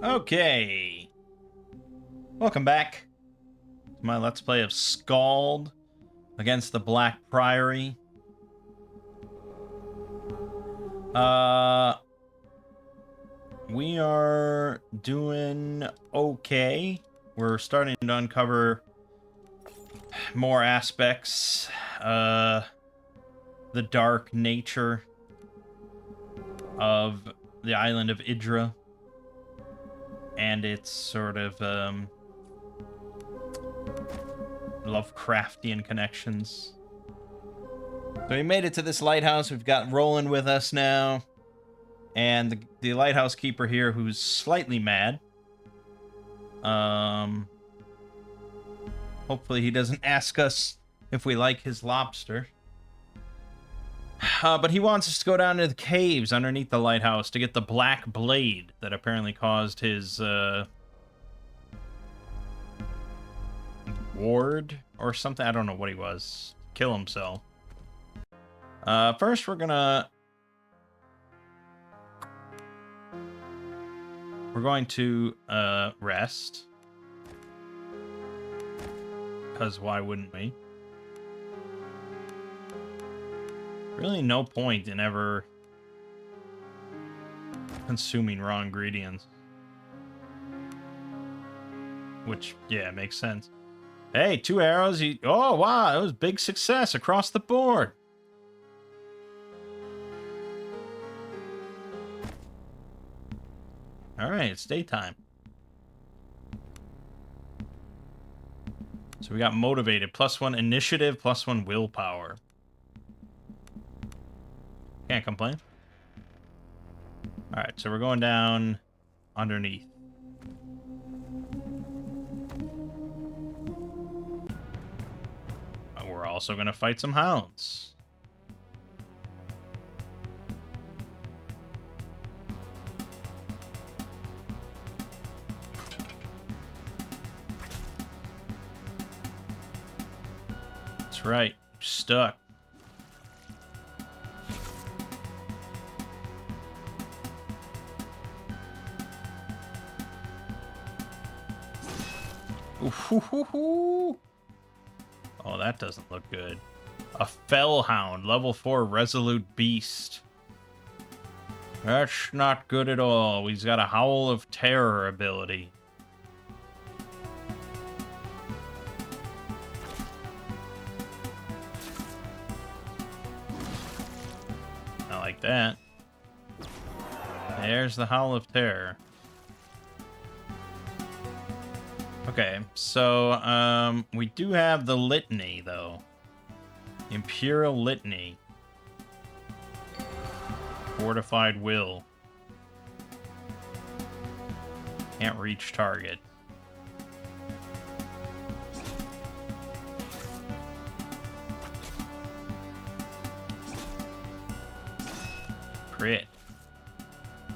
Okay, welcome back to my Let's Play of Skald against the Black Priory. We are doing okay. We're starting to uncover more aspects, the dark nature of the island of Idra and its sort of Lovecraftian connections. So we made it to this lighthouse. We've got Roland with us now, and the lighthouse keeper here, who's slightly mad. Hopefully he doesn't ask us if we like his lobster. But he wants us to go down to the caves underneath the lighthouse to get the black blade that apparently caused his ward or something. I don't know what he was. Kill himself. First, we're going to rest, because why wouldn't we? Really no point in ever consuming raw ingredients. Which, yeah, makes sense. Hey, 2 arrows. Oh, wow, that was big success across the board. Alright, it's daytime. So we got motivated. +1 initiative, +1 willpower. Can't complain. Alright, so we're going down underneath. We're also going to fight some hounds. That's right, stuck. Ooh, oh, that doesn't look good. A Fellhound, level 4 resolute beast. That's not good at all. He's got a Howl of Terror ability. I like that. There's the Howl of Terror. Okay, so we do have the Litany, though. Imperial Litany. Fortified Will. Can't reach target. Crit.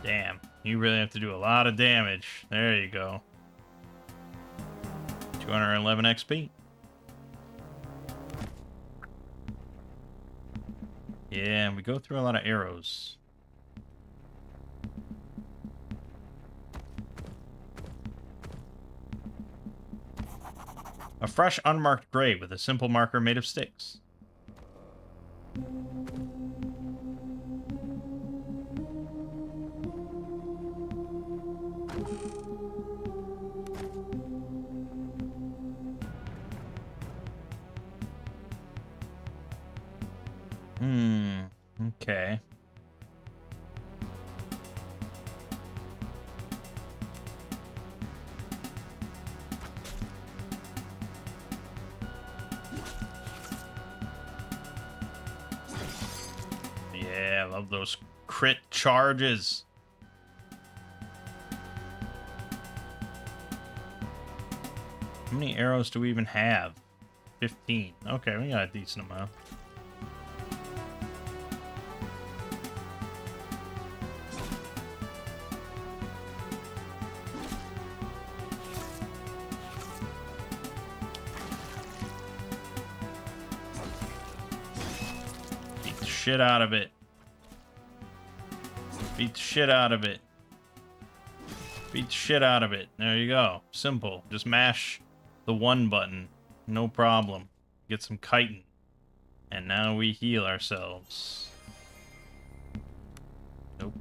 Damn, you really have to do a lot of damage. There you go. 211 XP. Yeah, we go through a lot of arrows. A fresh unmarked grave with a simple marker made of sticks. Okay. Yeah, I love those crit charges. How many arrows do we even have? 15. Okay, we got a decent amount. Beat the shit out of it. Beat the shit out of it. Beat the shit out of it. There you go. Simple. Just mash the 1 button. No problem. Get some chitin. And now we heal ourselves. Nope.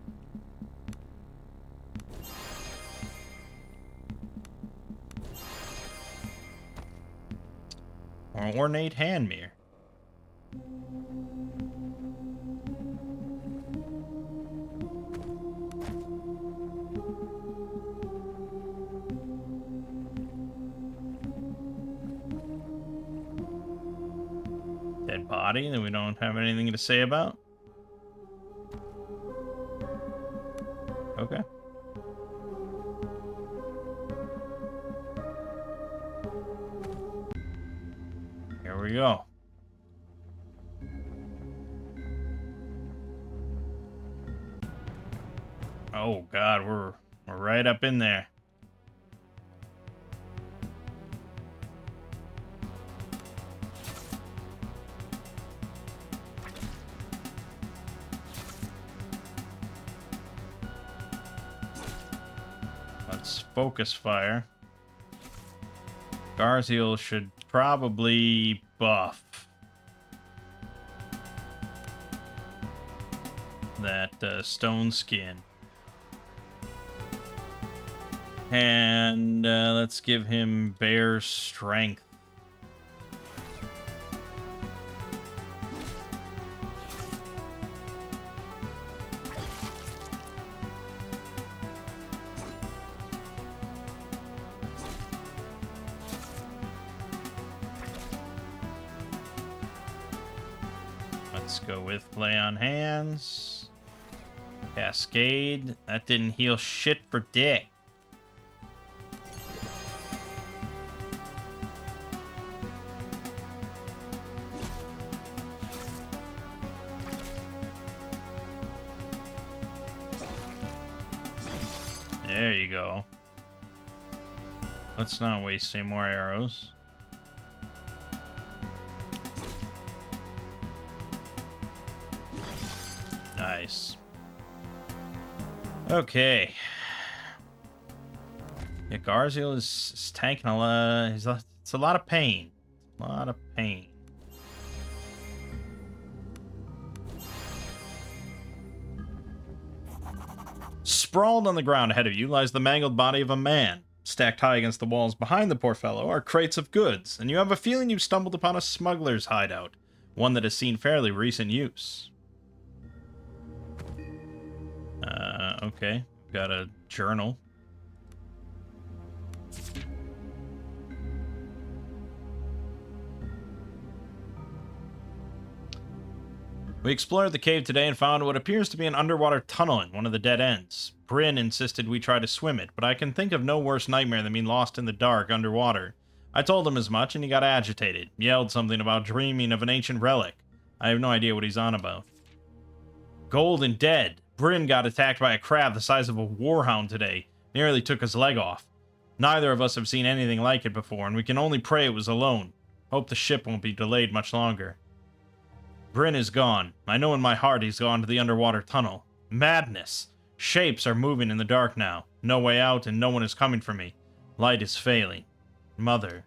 Ornate hand mirror. Dead body that we don't have anything to say about. Okay. Here we go. Oh God, we're right up in there. Let's focus fire. Garziel should probably buff that stone skin. And let's give him bear strength. Let's go with Play on Hands. Cascade. That didn't heal shit for dick. There you go. Let's not waste any more arrows. Nice. Okay. Yeah, Garziel is tanking a lot. It's a lot of pain. A lot of pain. Sprawled on the ground ahead of you lies the mangled body of a man. Stacked high against the walls behind the poor fellow are crates of goods, and you have a feeling you've stumbled upon a smuggler's hideout, one that has seen fairly recent use. Okay. Got a journal. We explored the cave today and found what appears to be an underwater tunnel in one of the dead ends. Bryn insisted we try to swim it, but I can think of no worse nightmare than being lost in the dark underwater. I told him as much, and he got agitated, yelled something about dreaming of an ancient relic. I have no idea what he's on about. Gold and dead. Bryn got attacked by a crab the size of a warhound today. Nearly took his leg off. Neither of us have seen anything like it before, and we can only pray it was alone. Hope the ship won't be delayed much longer. Bryn is gone. I know in my heart he's gone to the underwater tunnel. Madness! Shapes are moving in the dark now. No way out, and no one is coming for me. Light is failing. Mother.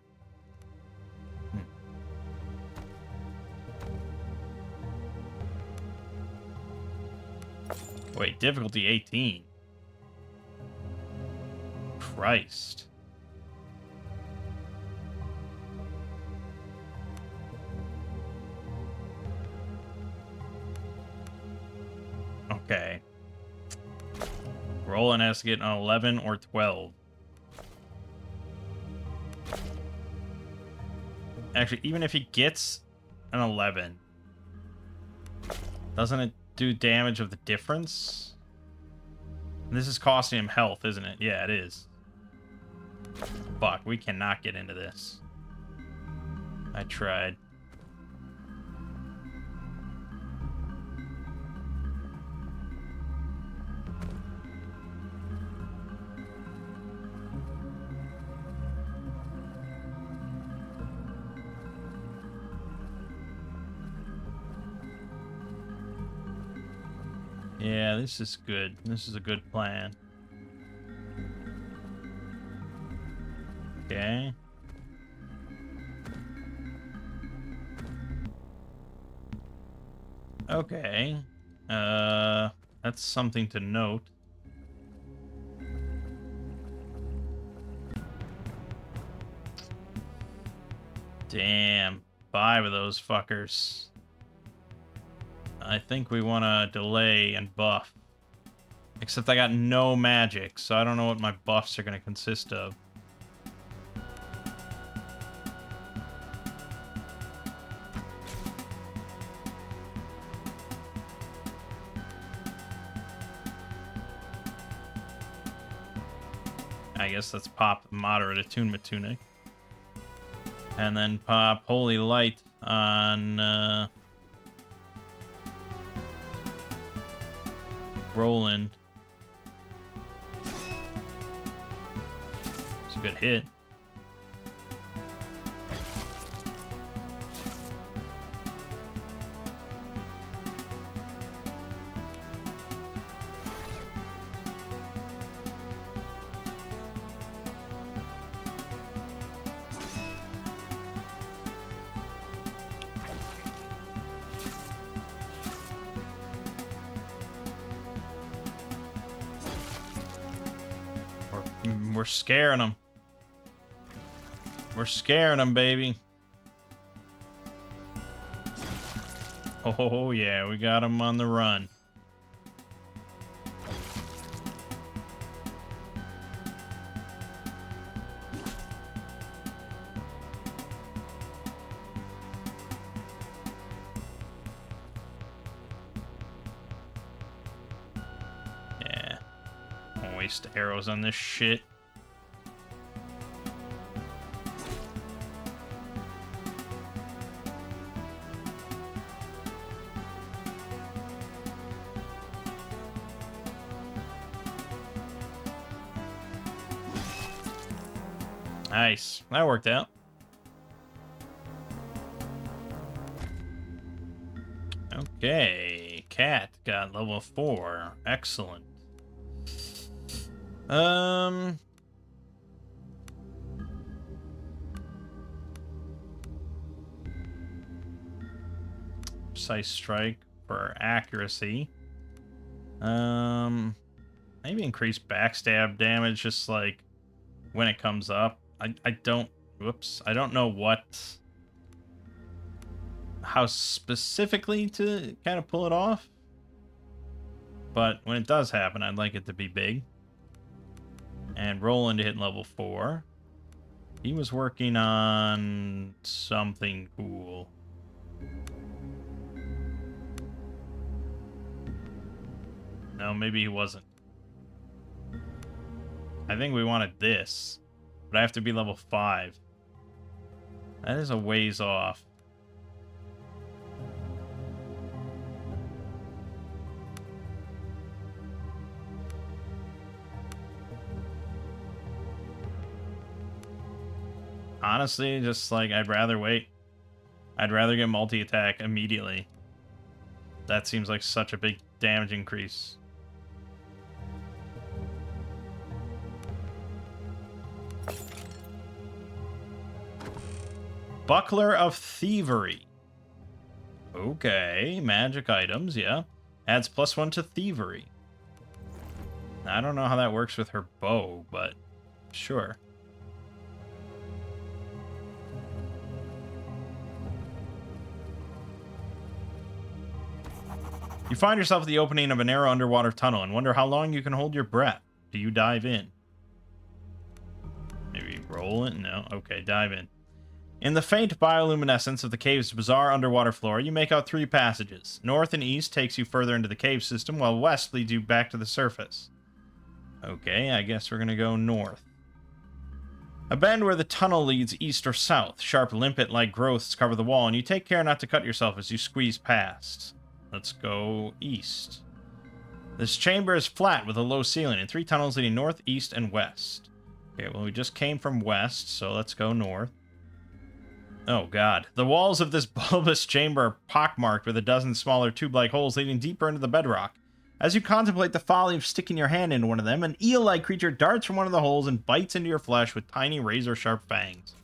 Wait, difficulty 18. Christ. Okay. Roland has to get an 11 or 12. Actually, even if he gets an 11, doesn't it do damage of the difference? This is costing him health, isn't it? Yeah, it is. Fuck, we cannot get into this. I tried. Yeah, this is good. This is a good plan. Okay. Okay. That's something to note. Damn. 5 of those fuckers. I think we want to delay and buff. Except I got no magic, so I don't know what my buffs are going to consist of. I guess let's pop Moderate Attunement Tunic. And then pop Holy Light on Roland. It's a good hit. We're scaring them. We're scaring them, baby. Oh, yeah, we got them on the run. Yeah. Don't waste arrows on this shit. Nice. That worked out. Okay. Cat got level 4. Excellent. Precise strike for accuracy. Maybe increase backstab damage just like when it comes up. I don't know how specifically to kind of pull it off. But when it does happen, I'd like it to be big. And Roland hit level 4. He was working on something cool. No, maybe he wasn't. I think we wanted this. But I have to be level 5. That is a ways off. Honestly, just like, I'd rather wait. I'd rather get multi-attack immediately. That seems like such a big damage increase. Buckler of Thievery. Okay, magic items, yeah. Adds +1 to Thievery. I don't know how that works with her bow, but sure. You find yourself at the opening of a narrow underwater tunnel and wonder how long you can hold your breath. Do you dive in? Maybe roll it? No. Okay, dive in. In the faint bioluminescence of the cave's bizarre underwater floor, you make out 3 passages. North and east takes you further into the cave system, while west leads you back to the surface. Okay, I guess we're gonna go north. A bend where the tunnel leads east or south. Sharp limpet-like growths cover the wall, and you take care not to cut yourself as you squeeze past. Let's go east. This chamber is flat with a low ceiling and 3 tunnels leading north, east, and west. Okay, well, we just came from west, so let's go north. Oh, God. The walls of this bulbous chamber are pockmarked with a dozen smaller tube-like holes leading deeper into the bedrock. As you contemplate the folly of sticking your hand into one of them, an eel-like creature darts from one of the holes and bites into your flesh with tiny razor-sharp fangs.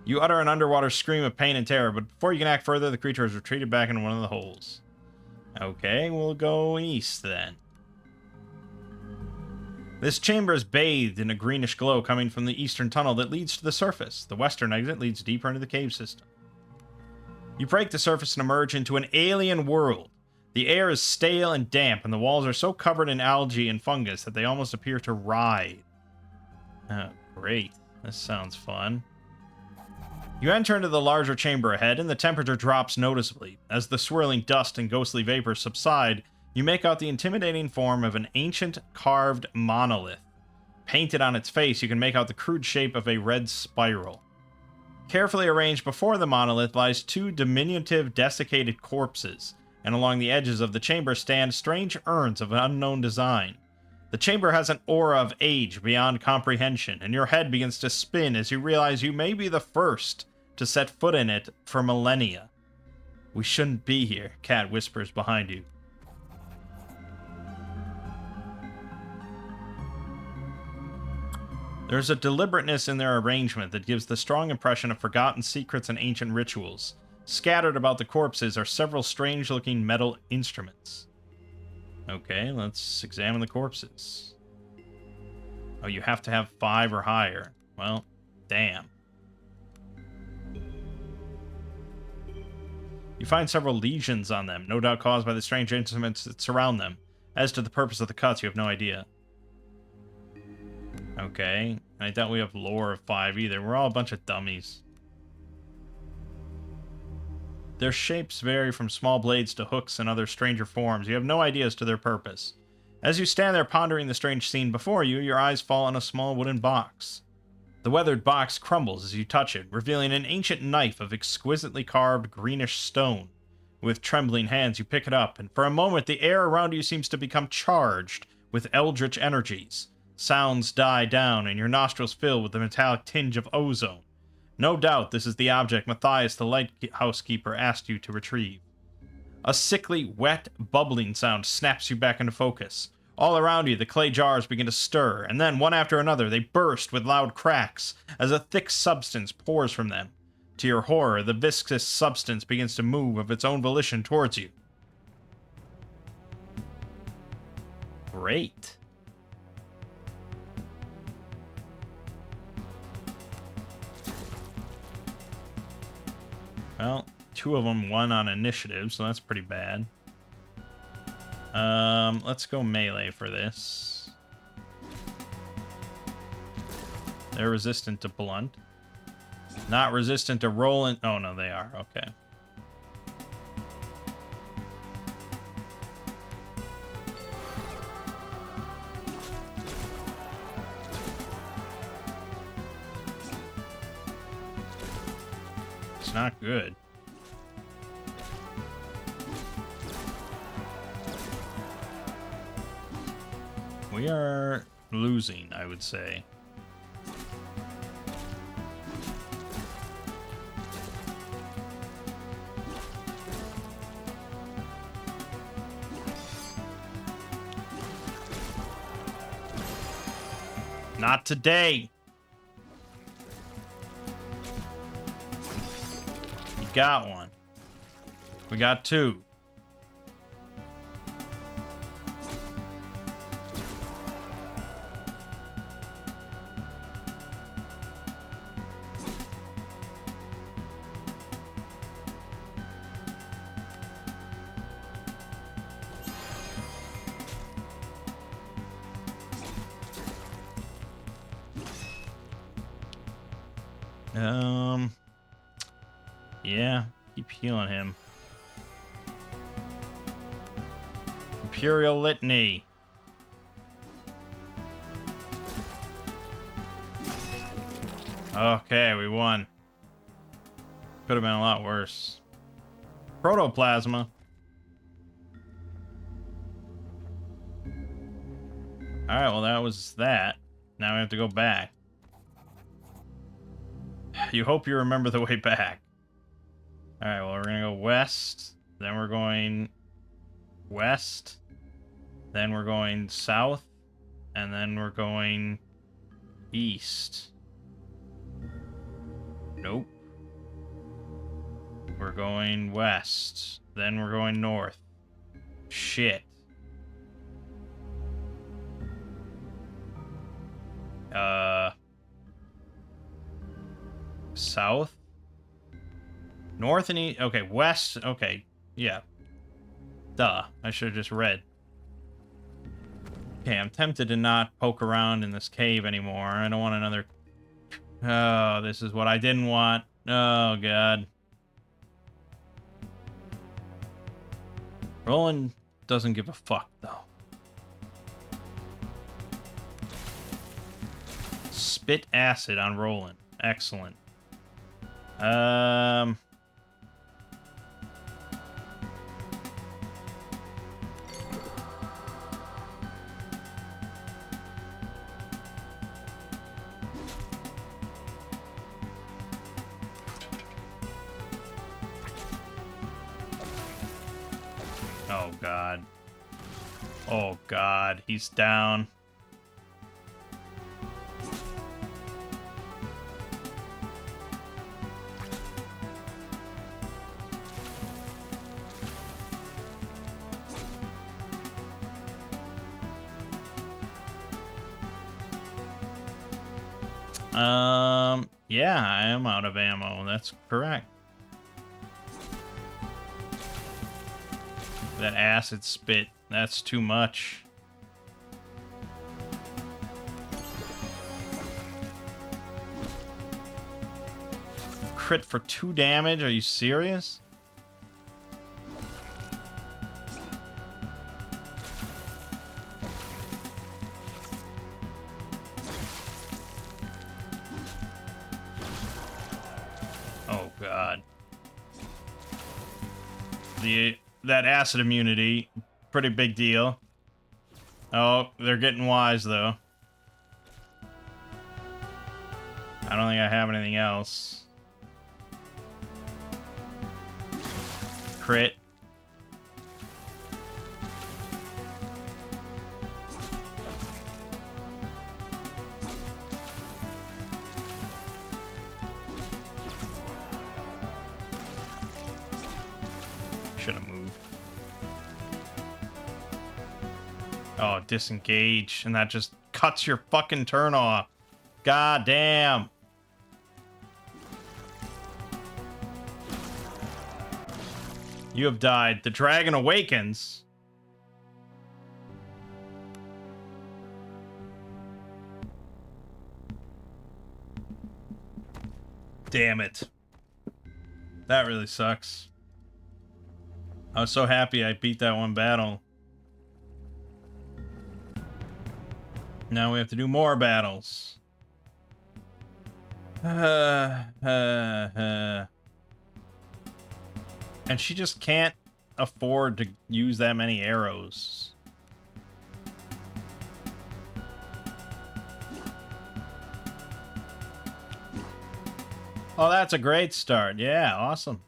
You utter an underwater scream of pain and terror, but before you can act further, the creature has retreated back into one of the holes. Okay, we'll go east then. This chamber is bathed in a greenish glow coming from the eastern tunnel that leads to the surface. The western exit leads deeper into the cave system. You break the surface and emerge into an alien world. The air is stale and damp, and the walls are so covered in algae and fungus that they almost appear to writhe. Oh, great. This sounds fun. You enter into the larger chamber ahead, and the temperature drops noticeably. As the swirling dust and ghostly vapors subside, you make out the intimidating form of an ancient carved monolith. Painted on its face, you can make out the crude shape of a red spiral. Carefully arranged before the monolith lies two diminutive, desiccated corpses, and along the edges of the chamber stand strange urns of unknown design. The chamber has an aura of age beyond comprehension, and your head begins to spin as you realize you may be the first to set foot in it for millennia. We shouldn't be here, Cat whispers behind you. There's a deliberateness in their arrangement that gives the strong impression of forgotten secrets and ancient rituals. Scattered about the corpses are several strange-looking metal instruments. Okay, let's examine the corpses. Oh, you have to have 5 or higher. Well, damn. You find several lesions on them, no doubt caused by the strange instruments that surround them. As to the purpose of the cuts, you have no idea. Okay, I doubt we have lore of 5 either. We're all a bunch of dummies. Their shapes vary from small blades to hooks and other stranger forms. You have no idea as to their purpose. As you stand there pondering the strange scene before you, your eyes fall on a small wooden box. The weathered box crumbles as you touch it, revealing an ancient knife of exquisitely carved greenish stone. With trembling hands, you pick it up, and for a moment the air around you seems to become charged with eldritch energies. Sounds die down, and your nostrils fill with the metallic tinge of ozone. No doubt this is the object Matthias the lighthouse keeper asked you to retrieve. A sickly, wet, bubbling sound snaps you back into focus. All around you, the clay jars begin to stir, and then, one after another, they burst with loud cracks as a thick substance pours from them. To your horror, the viscous substance begins to move of its own volition towards you. Great. Well, 2 of them won on initiative, so that's pretty bad. Let's go melee for this. They're resistant to blunt. Not resistant to rolling. Oh, no, they are. Okay. It's not good. We are losing, I would say. Not today. You got one. We got 2. Yeah, keep healing him. Imperial Litany. Okay, we won. Could have been a lot worse. Protoplasma. Alright, well that was that. Now we have to go back. You hope you remember the way back. Alright, well we're gonna go west. Then we're going west. Then we're going south. And then we're going east. Nope. We're going west. Then we're going north. Shit. South? North and east? Okay, west. Okay, yeah. Duh. I should have just read. Okay, I'm tempted to not poke around in this cave anymore. I don't want another... Oh, this is what I didn't want. Oh, God. Roland doesn't give a fuck, though. Spit acid on Roland. Excellent. Oh, God. Oh, God. He's down. Yeah, I am out of ammo. That's correct. That acid spit, that's too much. Crit for 2 damage? Are you serious? Oh, God. That acid immunity, pretty big deal. Oh, they're getting wise, though. I don't think I have anything else. Crit. Should have moved. Oh, disengage. And that just cuts your fucking turn off. God damn. You have died. The dragon awakens. Damn it. That really sucks. I was so happy I beat that one battle. Now we have to do more battles. And she just can't afford to use that many arrows. Oh, that's a great start. Yeah, awesome.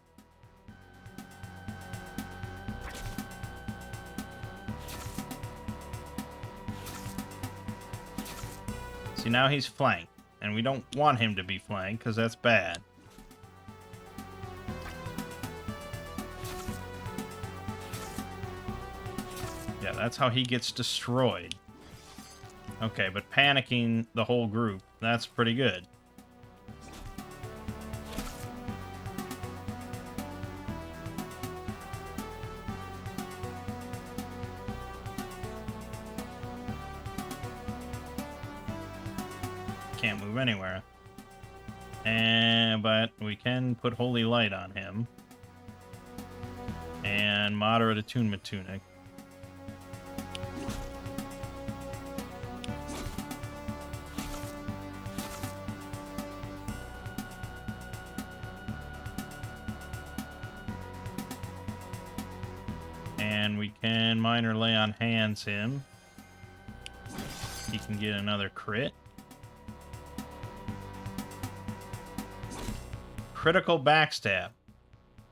See, now he's flanked. And we don't want him to be flanked, because that's bad. Yeah, that's how he gets destroyed. Okay, but panicking the whole group, that's pretty good. Can't move anywhere. But we can put Holy Light on him. And Moderate Attunement Tunic. And we can Minor Lay on Hands him. He can get another crit. Critical backstab.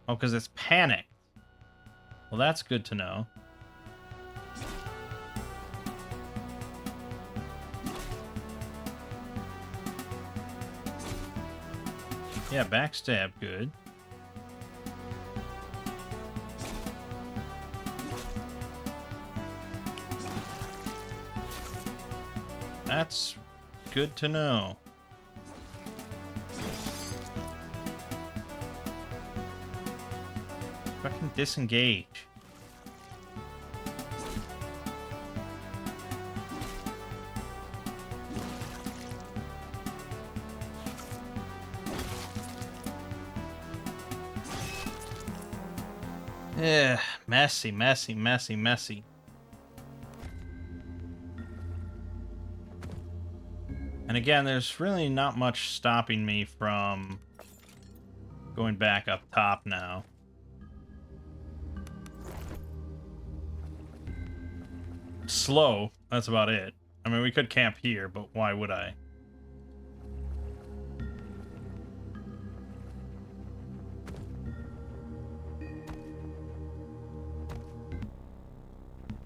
Oh, because it's panicked. Well, that's good to know. Yeah, backstab, good. That's good to know. Fucking disengage. Yeah, messy, messy, messy, messy. And again, there's really not much stopping me from going back up top now. Slow, that's about it. I mean, we could camp here, but why would I?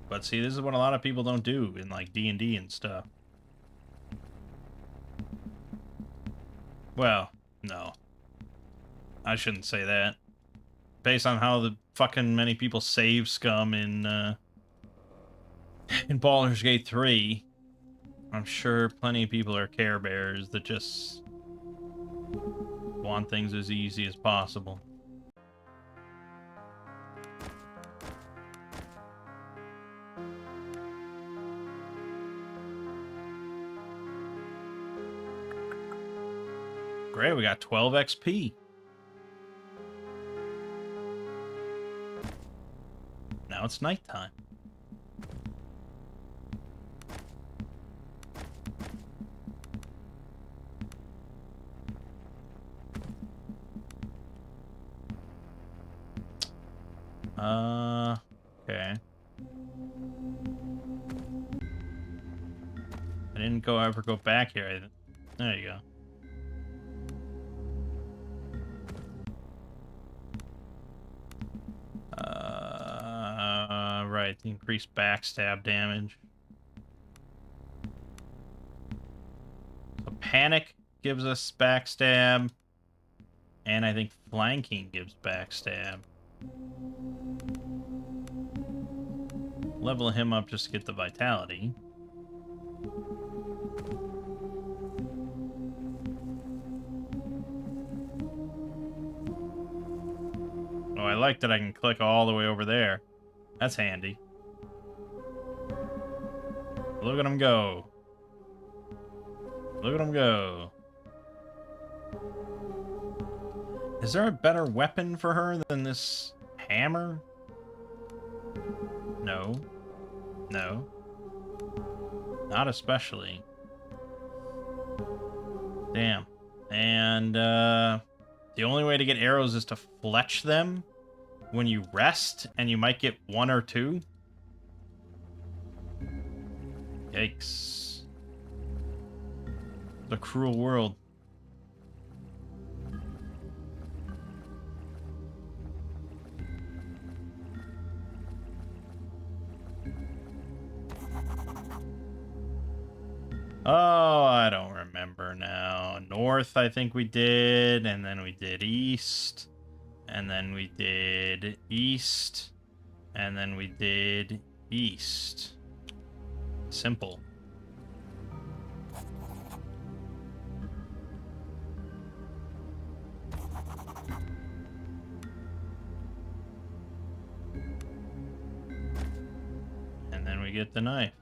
But see, this is what a lot of people don't do in, like, D&D and stuff. Well, no. I shouldn't say that. Based on how the fucking many people save scum in Baldur's Gate 3, I'm sure plenty of people are Care Bears that just want things as easy as possible. Great, we got 12 XP. Now it's nighttime. Okay. I didn't ever go back here. There you go. Right, increased backstab damage. So panic gives us backstab, and I think flanking gives backstab. Level him up just to get the vitality. Oh, I like that I can click all the way over there. That's handy. Look at him go. Look at him go. Is there a better weapon for her than this hammer? No. No. Not especially. Damn. And, the only way to get arrows is to fletch them when you rest, and you might get one or two. Yikes. The cruel world. Oh, I don't remember now. North, I think we did, and then we did east, and then we did east, and then we did east. Simple. And then we get the knife.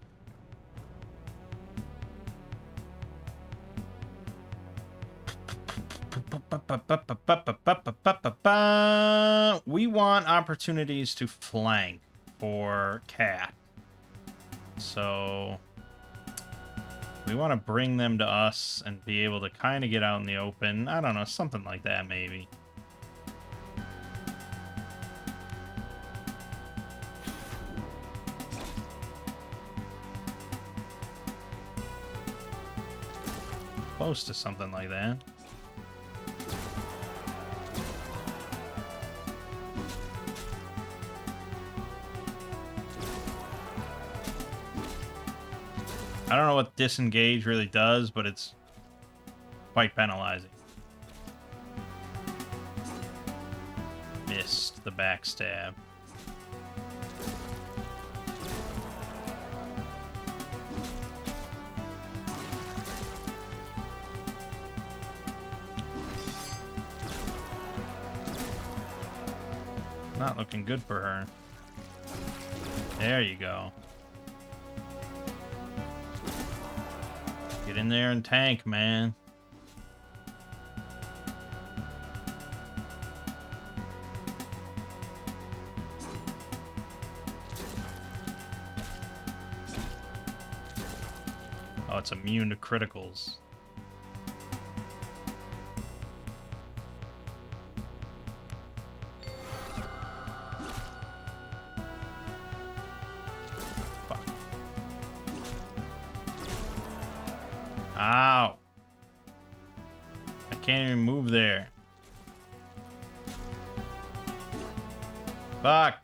We want opportunities to flank for Cat. So we want to bring them to us and be able to kind of get out in the open. I don't know, something like that maybe. Close to something like that. I don't know what disengage really does, but it's quite penalizing. Missed the backstab. Not looking good for her. There you go. Get in there and tank, man. Oh, it's immune to criticals. Ow. I can't even move there. Fuck.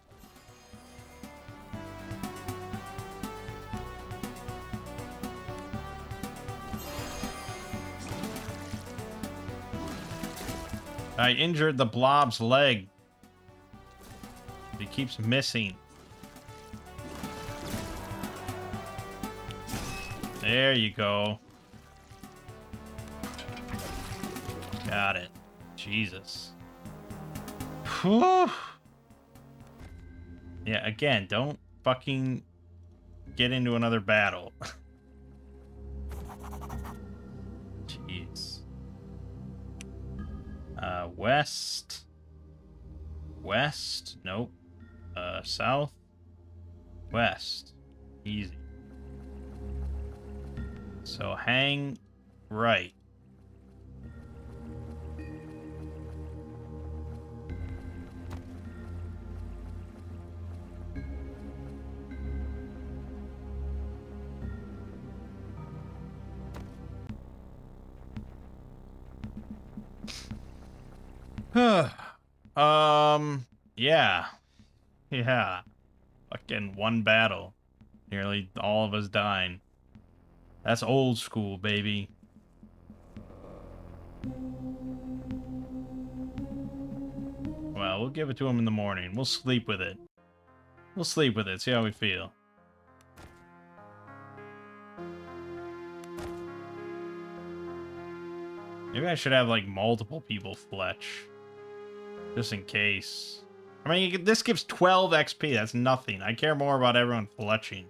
I injured the blob's leg. He keeps missing. There you go. Got it. Jesus. Whew. Yeah, again, don't fucking get into another battle. Jeez. West. West. Nope. South. West. Easy. So hang right. Yeah. Yeah. Fucking one battle. Nearly all of us dying. That's old school, baby. Well, we'll give it to him in the morning. We'll sleep with it. We'll sleep with it, see how we feel. Maybe I should have, like, multiple people fletch. Just in case. I mean, this gives 12 XP. That's nothing. I care more about everyone fletching.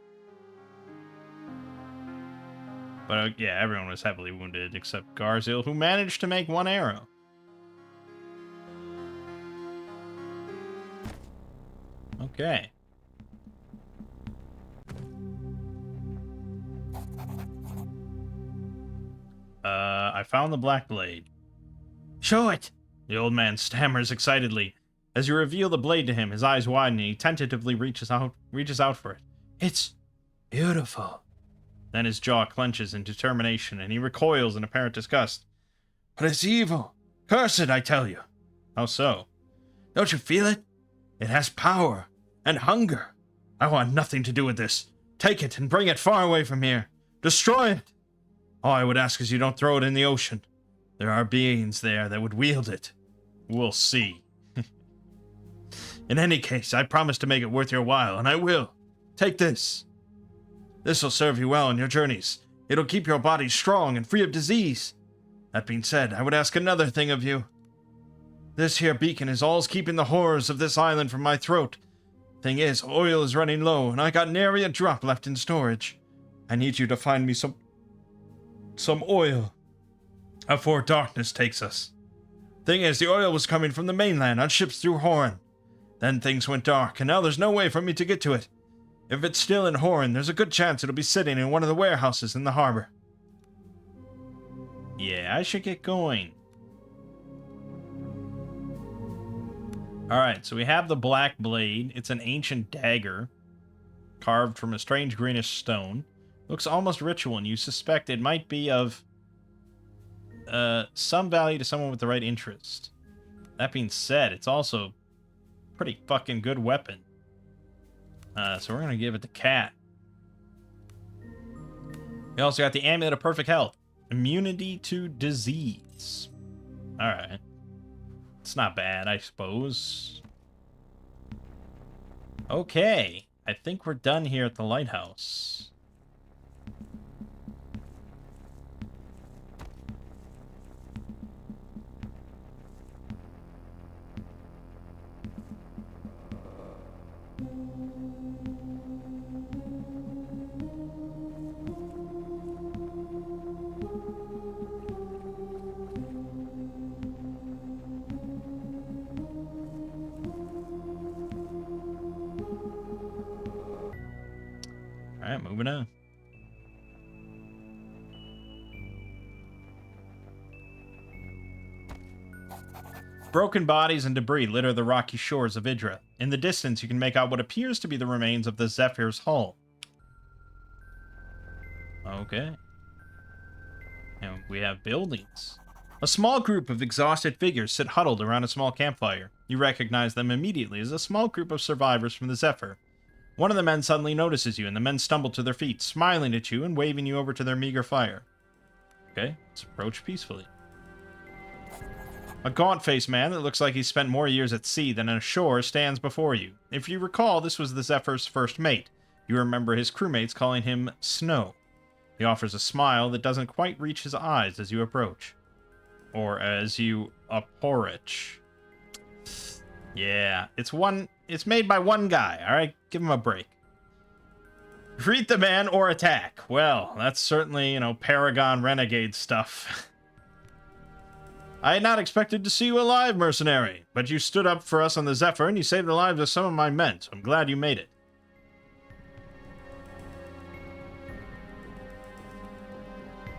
But, yeah, everyone was heavily wounded except Garzil, who managed to make one arrow. Okay. I found the Black Blade. Show it! The old man stammers excitedly. As you reveal the blade to him, his eyes widen and he tentatively reaches out for it. It's beautiful. Then his jaw clenches in determination and he recoils in apparent disgust. But it's evil. Cursed, I tell you. How so? Don't you feel it? It has power and hunger. I want nothing to do with this. Take it and bring it far away from here. Destroy it. All I would ask is you don't throw it in the ocean. There are beings there that would wield it. We'll see. In any case, I promise to make it worth your while, and I will. Take this. This will serve you well on your journeys. It'll keep your body strong and free of disease. That being said, I would ask another thing of you. This here beacon is all's keeping the horrors of this island from my throat. Thing is, oil is running low, and I got nary a drop left in storage. I need you to find me some oil afore darkness takes us. Thing is, the oil was coming from the mainland on ships through Horn. Then things went dark, and now there's no way for me to get to it. If it's still in Horn, there's a good chance it'll be sitting in one of the warehouses in the harbor. Yeah, I should get going. Alright, so we have the Black Blade. It's an ancient dagger, carved from a strange greenish stone. Looks almost ritual, and you suspect it might be of some value to someone with the right interest. That being said, it's also a pretty fucking good weapon. So we're going to give it to Cat. We also got the Amulet of Perfect Health. Immunity to disease. Alright. It's not bad, I suppose. Okay, I think we're done here at the lighthouse. Alright, moving on. Broken bodies and debris litter the rocky shores of Idra. In the distance, you can make out what appears to be the remains of the Zephyr's hull. Okay. And we have buildings. A small group of exhausted figures sit huddled around a small campfire. You recognize them immediately as a small group of survivors from the Zephyr. One of the men suddenly notices you, and the men stumble to their feet, smiling at you and waving you over to their meager fire. Okay, let's approach peacefully. A gaunt-faced man that looks like he spent more years at sea than ashore stands before you. If you recall, this was the Zephyr's first mate. You remember his crewmates calling him Snow. He offers a smile that doesn't quite reach his eyes as you approach. Or as you approach. Yeah, it's made by one guy, alright? Give him a break. Greet the man or attack. Well, that's certainly, Paragon Renegade stuff. I had not expected to see you alive, mercenary, but you stood up for us on the Zephyr and you saved the lives of some of my men, so I'm glad you made it.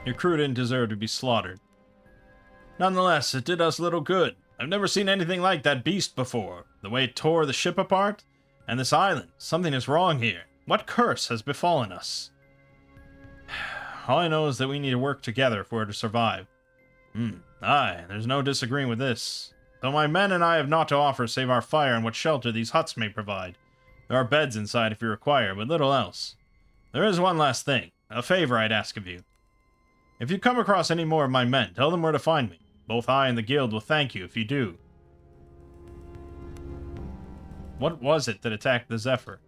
Your crew didn't deserve to be slaughtered. Nonetheless, it did us little good. I've never seen anything like that beast before. The way it tore the ship apart. And this island. Something is wrong here. What curse has befallen us? All I know is that we need to work together if we're to survive. Aye, there's no disagreeing with this. Though my men and I have naught to offer save our fire and what shelter these huts may provide. There are beds inside if you require, but little else. There is one last thing. A favor I'd ask of you. If you come across any more of my men, tell them where to find me. Both I and the guild will thank you if you do. What was it that attacked the Zephyr?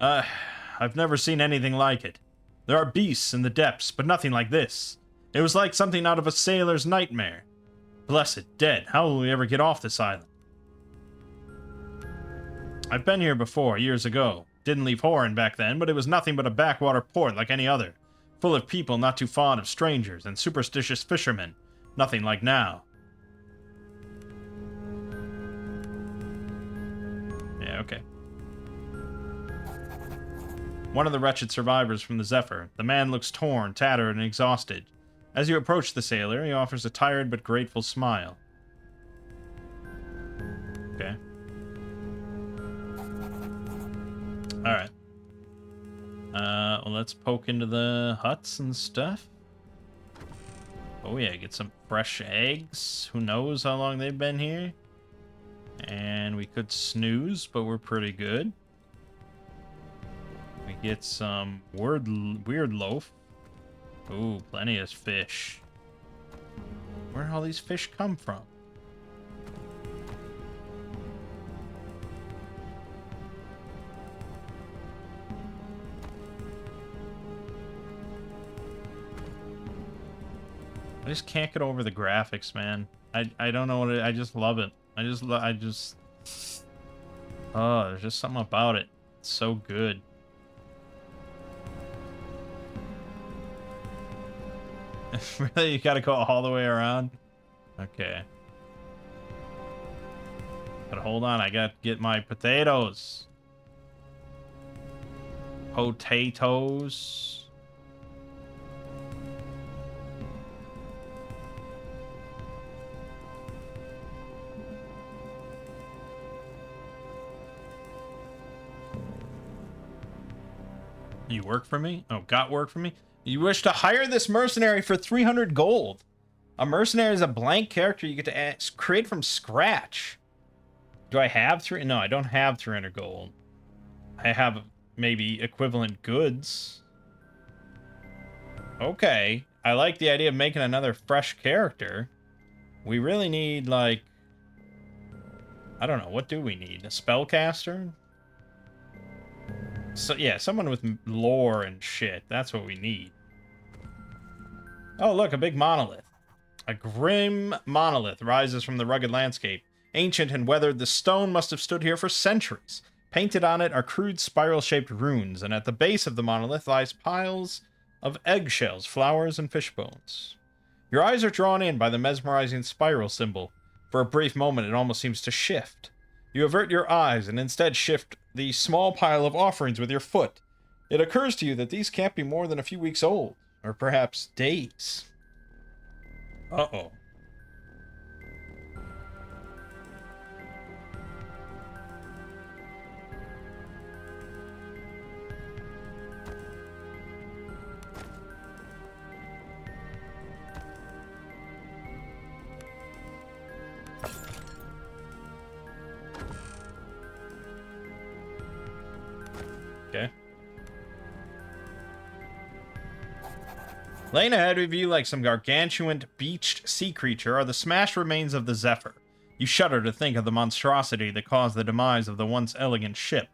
I've never seen anything like it. There are beasts in the depths, but nothing like this. It was like something out of a sailor's nightmare. Blessed dead, how will we ever get off this island? I've been here before, years ago. Didn't leave Horan back then, but it was nothing but a backwater port like any other. Full of people not too fond of strangers and superstitious fishermen. Nothing like now. Yeah, okay. One of the wretched survivors from the Zephyr. The man looks torn, tattered, and exhausted. As you approach the sailor, he offers a tired but grateful smile. Okay. Alright. Well, let's poke into the huts and stuff. Oh yeah, get some fresh eggs. Who knows how long they've been here? And we could snooze, but we're pretty good. We get some weird loaf. Ooh, plenty of fish. Where did all these fish come from? I just can't get over the graphics, man. I don't know what it, I just love it. I just oh, there's just something about it. It's so good. Really, you gotta go all the way around? Okay. But hold on, I gotta get my potatoes. Potatoes. You work for me? Oh, got work for me? You wish to hire this mercenary for 300 gold. A mercenary is a blank character you get to create from scratch. Do I have three? No, I don't have 300 gold. I have maybe equivalent goods. Okay. I like the idea of making another fresh character. We really need, like... I don't know. What do we need? A spellcaster? So, yeah, someone with lore and shit. That's what we need. Oh, look, a big monolith. A grim monolith rises from the rugged landscape. Ancient and weathered, the stone must have stood here for centuries. Painted on it are crude spiral-shaped runes, and at the base of the monolith lies piles of eggshells, flowers, and fish bones. Your eyes are drawn in by the mesmerizing spiral symbol. For a brief moment, it almost seems to shift. You avert your eyes and instead shift the small pile of offerings with your foot. It occurs to you that these can't be more than a few weeks old, or perhaps days. Uh-oh. Okay. Laying ahead of you like some gargantuan beached sea creature are the smashed remains of the Zephyr. You shudder to think of the monstrosity that caused the demise of the once elegant ship.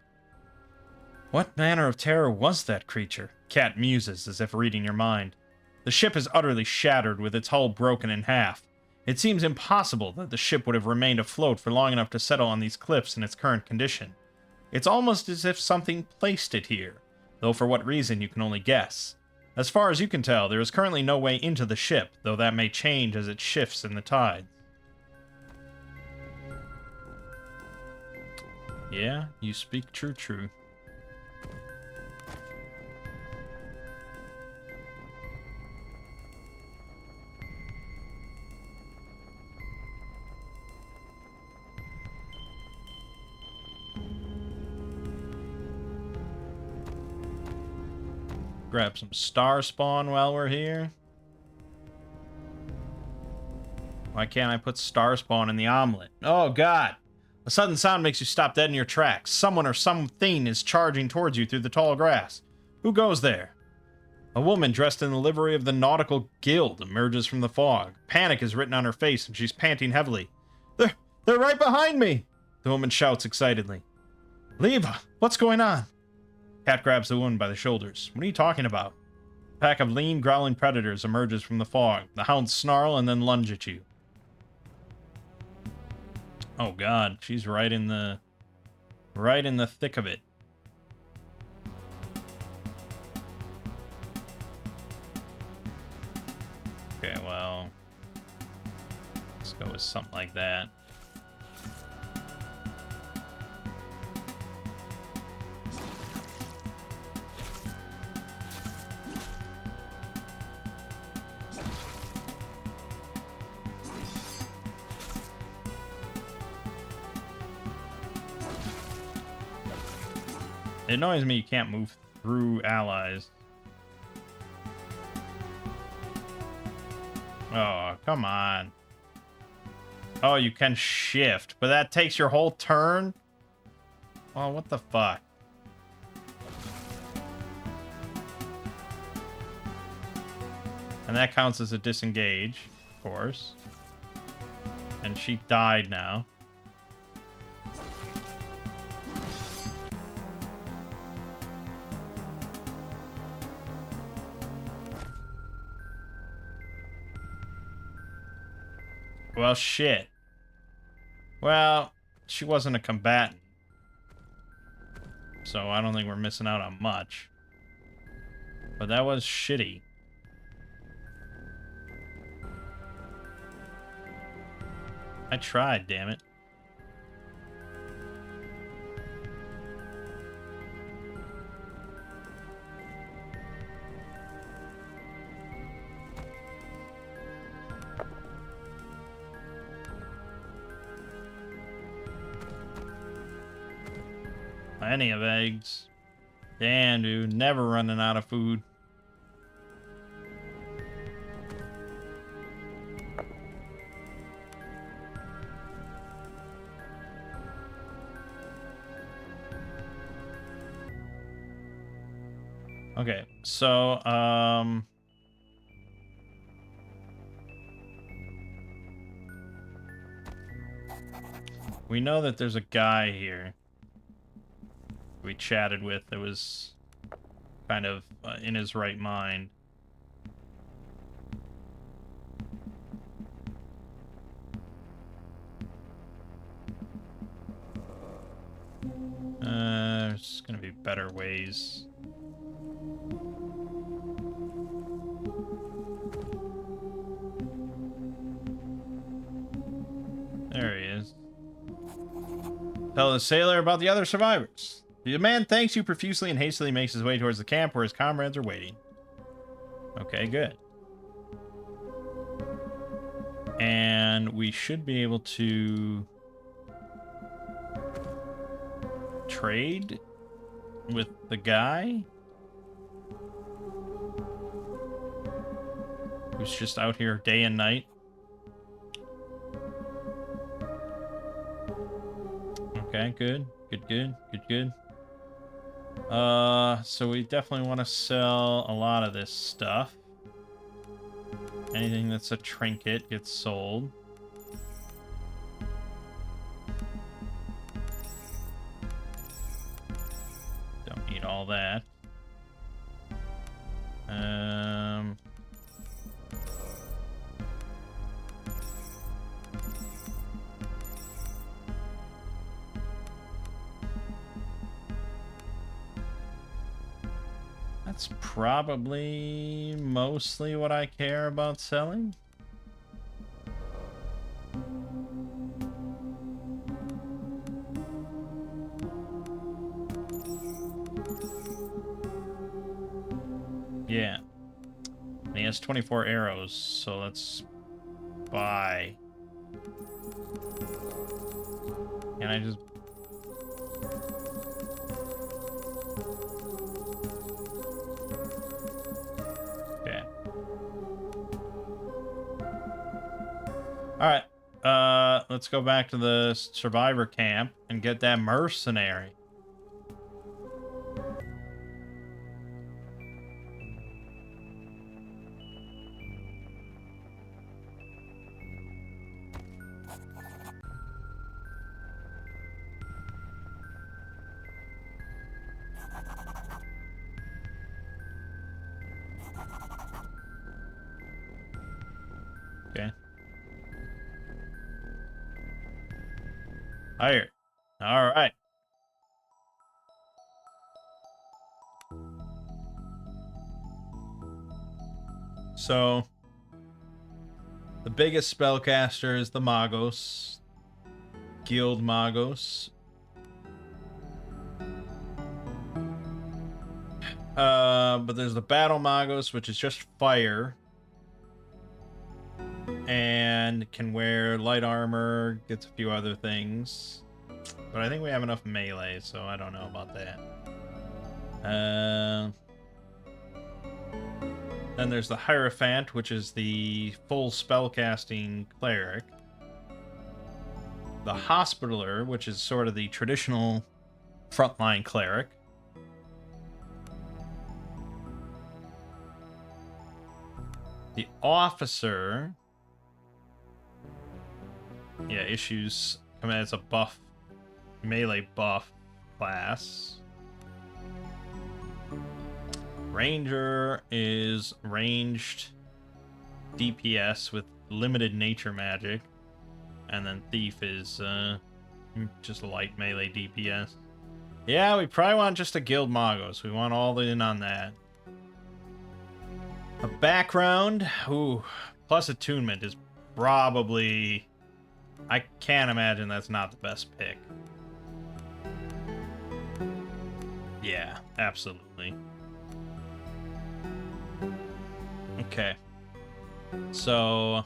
What manner of terror was that creature? Cat muses as if reading your mind. The ship is utterly shattered with its hull broken in half. It seems impossible that the ship would have remained afloat for long enough to settle on these cliffs in its current condition. It's almost as if something placed it here, though for what reason you can only guess. As far as you can tell, there is currently no way into the ship, though that may change as it shifts in the tides. Yeah, you speak true. Grab some star spawn while we're here. Why can't I put star spawn in the omelet? Oh god! A sudden sound makes you stop dead in your tracks. Someone or something is charging towards you through the tall grass. Who goes there? A woman dressed in the livery of the Nautical Guild emerges from the fog. Panic is written on her face and she's panting heavily. They're right behind me! The woman shouts excitedly. Leva, what's going on? Cat grabs the woman by the shoulders. What are you talking about? A pack of lean, growling predators emerges from the fog. The hounds snarl and then lunge at you. Oh god, she's right in the thick of it. Okay, well, let's go with something like that. It annoys me you can't move through allies. Oh, come on. Oh, you can shift, but that takes your whole turn? Oh, what the fuck? And that counts as a disengage, of course. And she died now. Well, shit. Well, she wasn't a combatant. So I don't think we're missing out on much. But that was shitty. I tried, damn it. Plenty of eggs. Damn, dude. Never running out of food. Okay, so, we know that there's a guy here. we chatted with that was kind of in his right mind. There's gonna be better ways. There he is. Tell the sailor about the other survivors. The man thanks you profusely and hastily makes his way towards the camp where his comrades are waiting. Okay, good. And we should be able to trade with the guy who's just out here day and night. Okay, good. Good. So we definitely want to sell a lot of this stuff. Anything that's a trinket gets sold. Don't need all that. That's probably mostly what I care about selling. Yeah. And he has 24 arrows, so let's buy. Can I just... Okay. Alright. Let's go back to the survivor camp and get that mercenary. Okay. Hired. All right. So, the biggest spellcaster is the Magos. Guild Magos. But there's the Battle Magos, which is just fire. And can wear light armor, gets a few other things. But I think we have enough melee, so I don't know about that. Then there's the Hierophant, which is the full spellcasting cleric. The Hospitaller, which is sort of the traditional frontline cleric. The Officer... Yeah, issues come as a buff, melee buff class. Ranger is ranged DPS with limited nature magic. And then Thief is just light melee DPS. Yeah, we probably want just a Guild Magos. We want all in on that. A background, ooh, plus attunement is probably... I can't imagine that's not the best pick. Yeah, absolutely. Okay. So...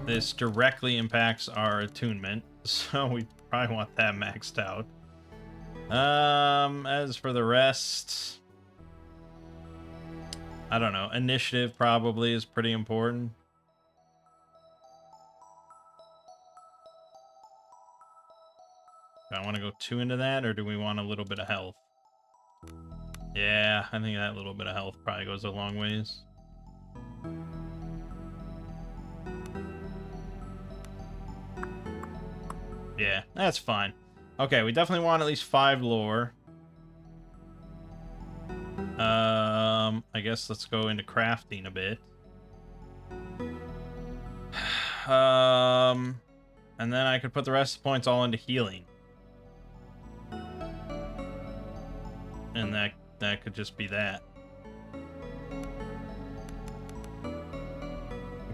this directly impacts our attunement, so we probably want that maxed out. As for the rest... I don't know. Initiative probably is pretty important. Do I want to go 2 into that, or do we want a little bit of health? Yeah, I think that little bit of health probably goes a long ways. Yeah, that's fine. Okay, we definitely want at least 5 lore. I guess let's go into crafting a bit. And then I could put the rest of the points all into healing. And that could just be that.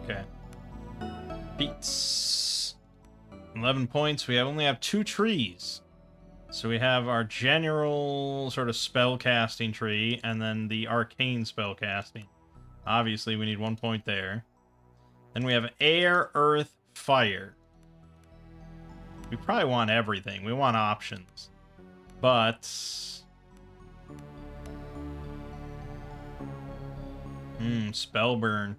Okay. Beats. 11 points. We only have 2 trees. So we have our general sort of spell casting tree, and then the arcane spell casting. Obviously, we need 1 point there. Then we have air, earth, fire. We probably want everything. We want options. But... spell burn.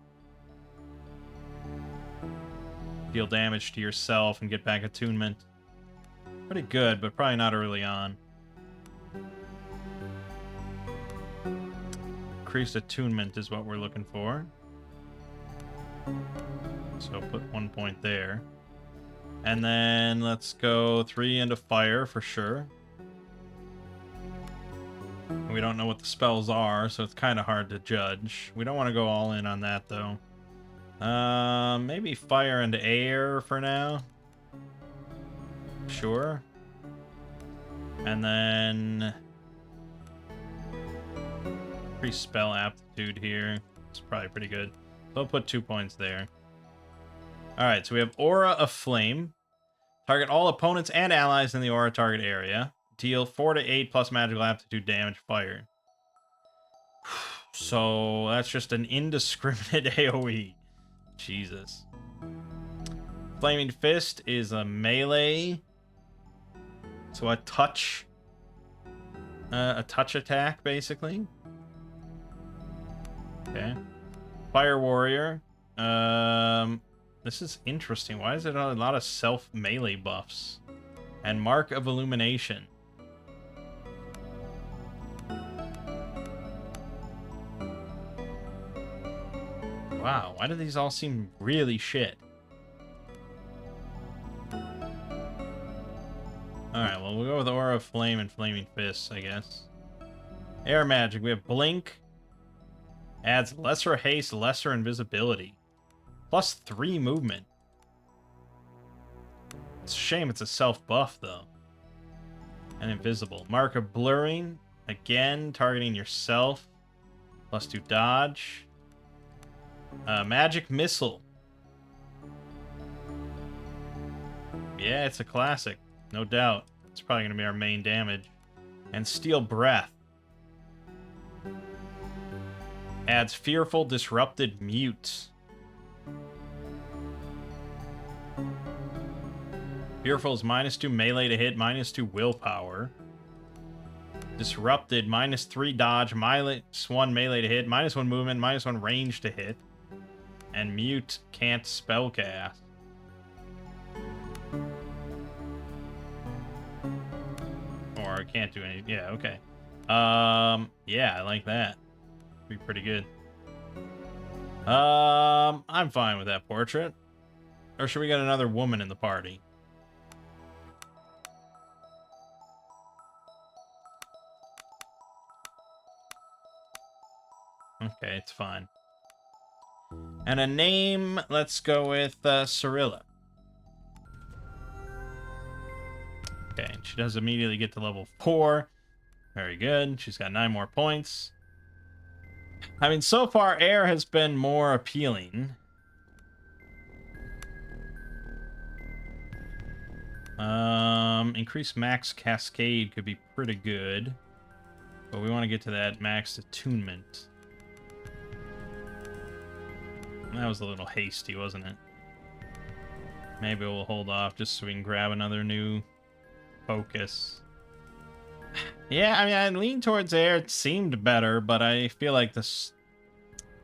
Deal damage to yourself and get back attunement. Pretty good, but probably not early on. Increased attunement is what we're looking for. So put 1 point there. And then let's go 3 into fire for sure. We don't know what the spells are, so it's kind of hard to judge. We don't want to go all in on that, though. Maybe fire and air for now. Sure. And then... increase spell aptitude here. It's probably pretty good. So I'll put 2 points there. Alright, so we have Aura of Flame. Target all opponents and allies in the aura target area. Deal 4 to 8 plus magical aptitude damage fire. So that's just an indiscriminate AoE. Jesus. Flaming Fist is a melee. So a touch attack, basically. Okay. Fire Warrior. This is interesting. Why is it a lot of self-melee buffs? And Mark of Illumination. Wow, why do these all seem really shit? Alright, well, we'll go with Aura of Flame and Flaming Fists, I guess. Air Magic. We have Blink. Adds lesser haste, lesser invisibility. Plus 3 movement. It's a shame it's a self-buff, though. And invisible. Mark of Blurring. Again, targeting yourself. Plus 2 dodge. Magic Missile. Yeah, it's a classic. No doubt. It's probably going to be our main damage. And Steel Breath. Adds Fearful Disrupted Mute. Fearful is -2 melee to hit, -2 willpower. Disrupted, -3 dodge, -1 melee to hit, -1 movement, -1 range to hit. And Mute can't spellcast. Or can't do any. Yeah, okay. Yeah, I like that. Be pretty good. I'm fine with that portrait. Or should we get another woman in the party? Okay, it's fine. And a name, let's go with Cirilla. Okay, she does immediately get to level 4. Very good. She's got 9 more points. I mean, so far, air has been more appealing. Increase max cascade could be pretty good. But we want to get to that max attunement. That was a little hasty, wasn't it? Maybe we'll hold off just so we can grab another new focus. Yeah, I mean, I lean towards air. It seemed better, but I feel like this...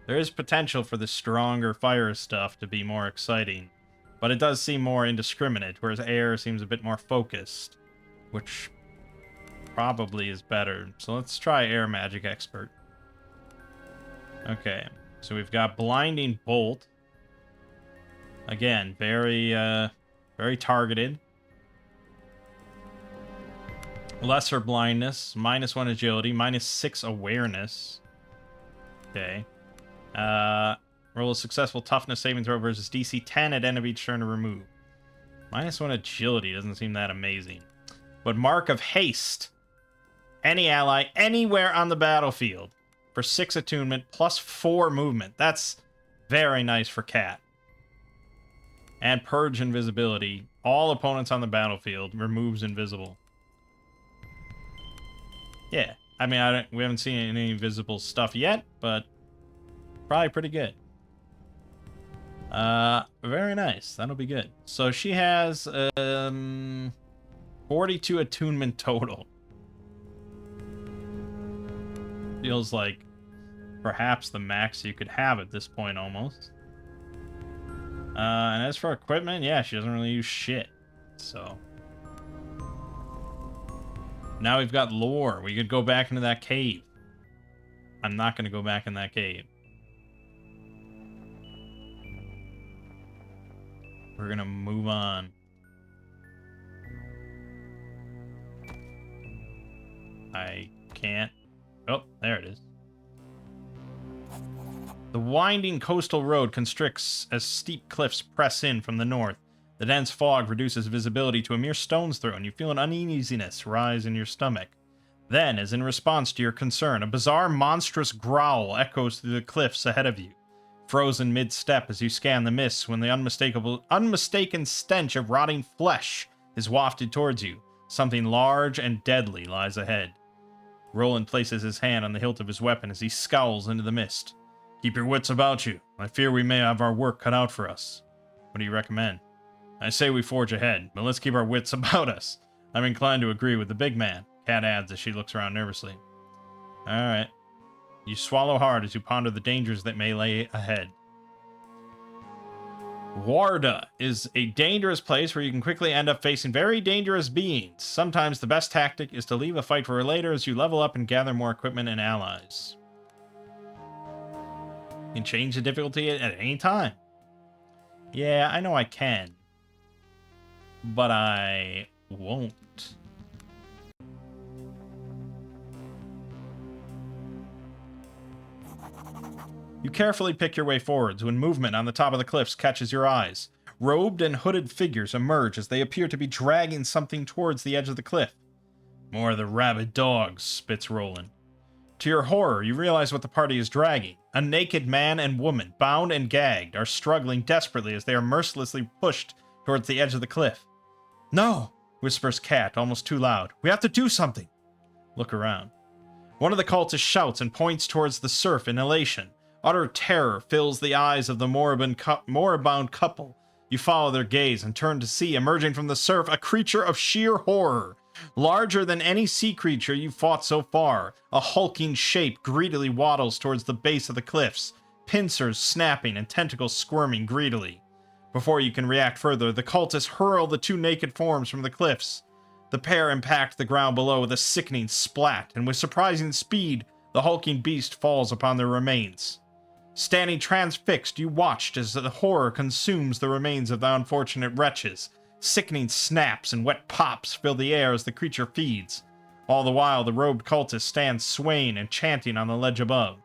there is potential for the stronger fire stuff to be more exciting. But it does seem more indiscriminate, whereas air seems a bit more focused. Which probably is better. So let's try Air Magic Expert. Okay, so we've got Blinding Bolt. Again, very targeted. Lesser blindness, -1 agility, -6 awareness. Okay. Roll a successful toughness saving throw versus DC 10 at end of each turn to remove. -1 agility doesn't seem that amazing. But Mark of Haste. Any ally anywhere on the battlefield for 6 attunement plus 4 movement. That's very nice for Cat. And Purge Invisibility. All opponents on the battlefield removes invisible. Yeah, I mean, we haven't seen any invisible stuff yet, but probably pretty good. Very nice. That'll be good. So she has 42 attunement total. Feels like perhaps the max you could have at this point, almost. And as for equipment, yeah, she doesn't really use shit. So now we've got lore. We could go back into that cave. I'm not going to go back in that cave. We're going to move on. I can't. Oh, there it is. The winding coastal road constricts as steep cliffs press in from the north. The dense fog reduces visibility to a mere stone's throw, and you feel an uneasiness rise in your stomach. Then, as in response to your concern, a bizarre, monstrous growl echoes through the cliffs ahead of you. Frozen mid-step as you scan the mists when the unmistaken stench of rotting flesh is wafted towards you. Something large and deadly lies ahead. Roland places his hand on the hilt of his weapon as he scowls into the mist. Keep your wits about you. I fear we may have our work cut out for us. What do you recommend? I say we forge ahead, but let's keep our wits about us. I'm inclined to agree with the big man, Kat adds as she looks around nervously. Alright. You swallow hard as you ponder the dangers that may lay ahead. Warda is a dangerous place where you can quickly end up facing very dangerous beings. Sometimes the best tactic is to leave a fight for later as you level up and gather more equipment and allies. You can change the difficulty at any time. Yeah, I know I can. But I won't. You carefully pick your way forwards when movement on the top of the cliffs catches your eyes. Robed and hooded figures emerge as they appear to be dragging something towards the edge of the cliff. More of the rabid dogs, spits Roland. To your horror, you realize what the party is dragging. A naked man and woman, bound and gagged, are struggling desperately as they are mercilessly pushed towards the edge of the cliff. No, whispers Kat, almost too loud. We have to do something. Look around. One of the cultists shouts and points towards the surf in elation. Utter terror fills the eyes of the moribund couple. You follow their gaze and turn to see, emerging from the surf, a creature of sheer horror. Larger than any sea creature you've fought so far, a hulking shape greedily waddles towards the base of the cliffs, pincers snapping and tentacles squirming greedily. Before you can react further, the cultists hurl the two naked forms from the cliffs. The pair impact the ground below with a sickening splat, and with surprising speed, the hulking beast falls upon their remains. Standing transfixed, you watched as the horror consumes the remains of the unfortunate wretches. Sickening snaps and wet pops fill the air as the creature feeds. All the while, the robed cultist stands swaying and chanting on the ledge above.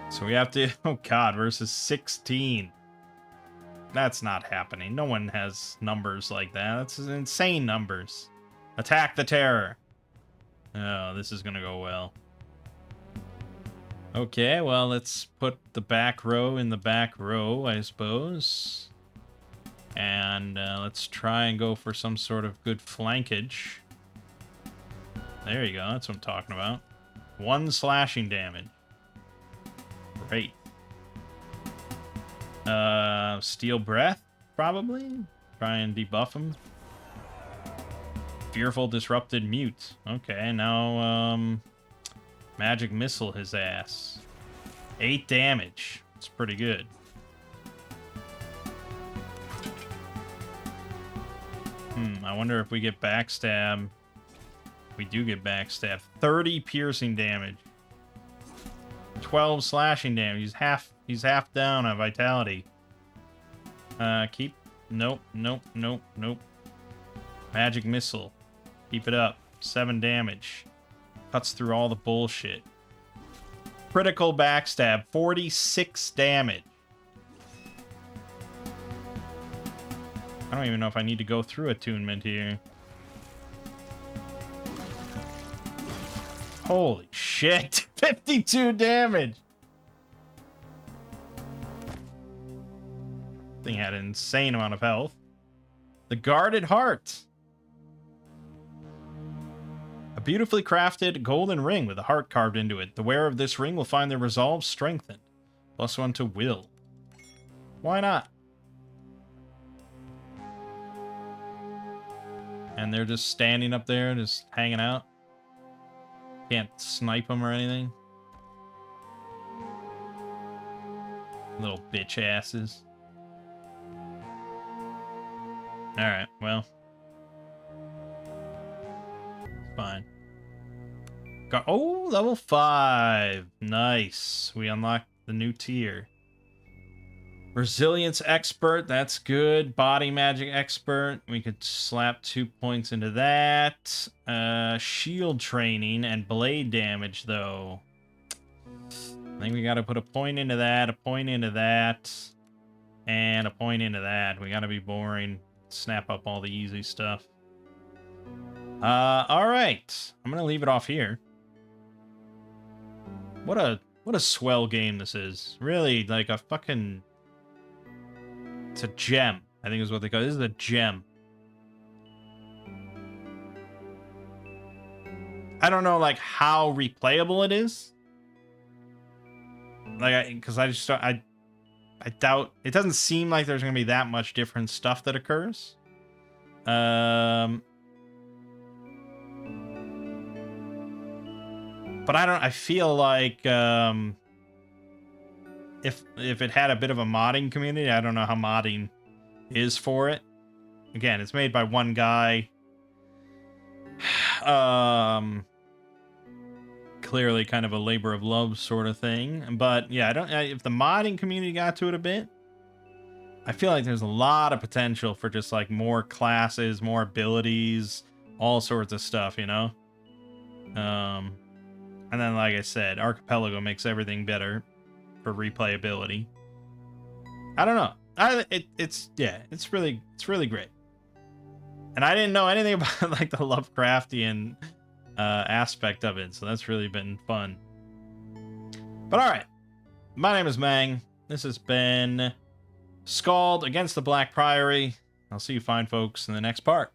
So we have to... Oh god, versus 16. That's not happening. No one has numbers like that. That's insane numbers. Attack the terror. Oh, this is gonna go well. Okay, well, let's put the back row in the back row, I suppose. And let's try and go for some sort of good flankage. There you go, that's what I'm talking about. 1 slashing damage. Great. Steel Breath, probably? Try and debuff him. Fearful Disrupted Mute. Okay, now, Magic Missile his ass. 8 damage. It's pretty good. I wonder if we get backstab. We do get backstab. 30 piercing damage. 12 slashing damage. He's half down on vitality. Keep. Nope. Magic Missile. Keep it up. 7 damage. Cuts through all the bullshit. Critical backstab. 46 damage. I don't even know if I need to go through attunement here. Holy shit. 52 damage. Thing had an insane amount of health. The Guarded Heart. A beautifully crafted golden ring with a heart carved into it. The wearer of this ring will find their resolve strengthened. +1 to will. Why not? And they're just standing up there, just hanging out. Can't snipe them or anything. Little bitch asses. Alright, well. Fine. Oh, level 5. Nice. We unlocked the new tier. Resilience expert. That's good. Body magic expert. We could slap 2 points into that. Shield training and blade damage, though. I think we got to put a point into that, a point into that, and a point into that. We got to be boring. Snap up all the easy stuff. All right. I'm gonna leave it off here. What a swell game this is. Really, like a fucking. It's a gem. I think is what they call it. This is a gem. I don't know, like how replayable it is. Like, because I doubt it. Doesn't seem like there's gonna be that much different stuff that occurs. But I feel like if it had a bit of a modding community, I don't know how modding is for it. Again, it's made by one guy. Clearly kind of a labor of love sort of thing. But yeah, if the modding community got to it a bit, I feel like there's a lot of potential for just like more classes, more abilities, all sorts of stuff, you know? And then, like I said, Archipelago makes everything better for replayability. I don't know. It's really great. And I didn't know anything about like the Lovecraftian aspect of it, so that's really been fun. But all right, my name is Mangg. This has been Skald against the Black Priory. I'll see you fine folks in the next part.